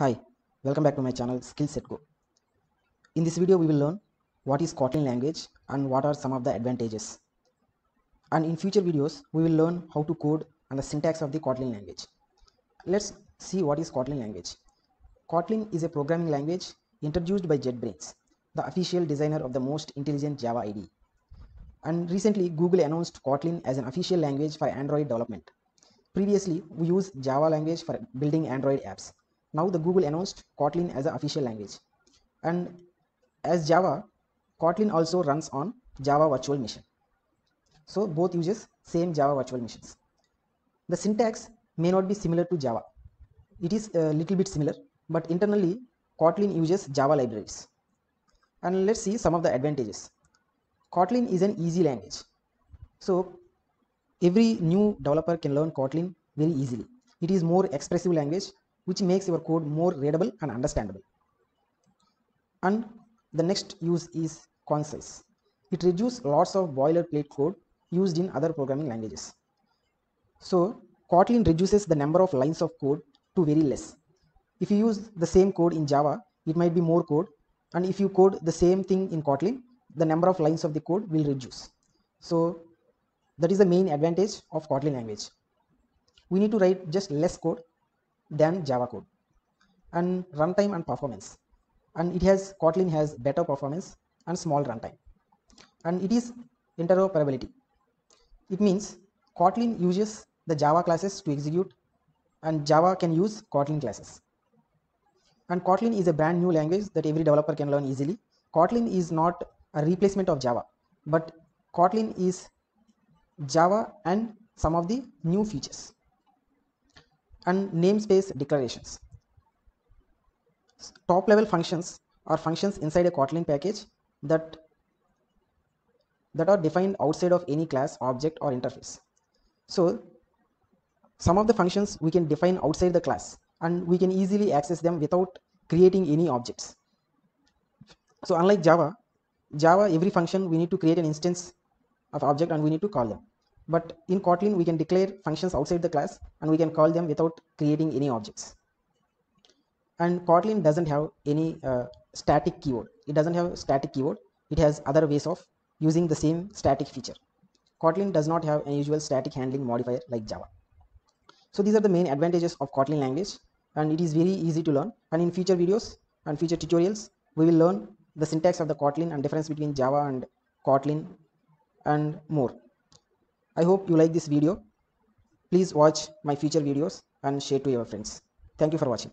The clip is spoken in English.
Hi, welcome back to my channel Skillset Go. In this video we will learn what is Kotlin language and what are some of the advantages. And in future videos we will learn how to code and the syntax of the Kotlin language. Let's see what is Kotlin language. Kotlin is a programming language introduced by JetBrains, the official designer of the most intelligent Java IDE. And recently Google announced Kotlin as an official language for Android development. Previously, we used Java language for building Android apps. Now the Google announced Kotlin as an official language. And as Java, Kotlin also runs on Java Virtual Machine. So both uses same Java Virtual Machines. The syntax may not be similar to Java. It is a little bit similar, but internally Kotlin uses Java libraries. And let's see some of the advantages. Kotlin is an easy language. So every new developer can learn Kotlin very easily. It is more expressive language which makes your code more readable and understandable. And the next use is concise. It reduces lots of boilerplate code used in other programming languages. So Kotlin reduces the number of lines of code to very less. If you use the same code in Java, it might be more code, and if you code the same thing in Kotlin, the number of lines of the code will reduce. So that is the main advantage of Kotlin language. We need to write just less code than Java code. And runtime and performance, and Kotlin has better performance and small runtime, and it is interoperability. It means Kotlin uses the Java classes to execute, and Java can use Kotlin classes. And Kotlin is a brand new language that every developer can learn easily. Kotlin is not a replacement of Java, but Kotlin is Java and some of the new features. And namespace declarations. Top level functions are functions inside a Kotlin package that are defined outside of any class, object or interface. So some of the functions we can define outside the class and we can easily access them without creating any objects. So unlike Java, every function we need to create an instance of object and we need to call them. But in Kotlin we can declare functions outside the class and we can call them without creating any objects. And Kotlin doesn't have any static keyword. It doesn't have static keyword. It has other ways of using the same static feature. Kotlin does not have an usual static handling modifier like Java. So these are the main advantages of Kotlin language, and it is very easy to learn. And in future videos and future tutorials, we will learn the syntax of the Kotlin and difference between Java and Kotlin and more. I hope you like this video. Please watch my future videos and share to your friends. Thank you for watching.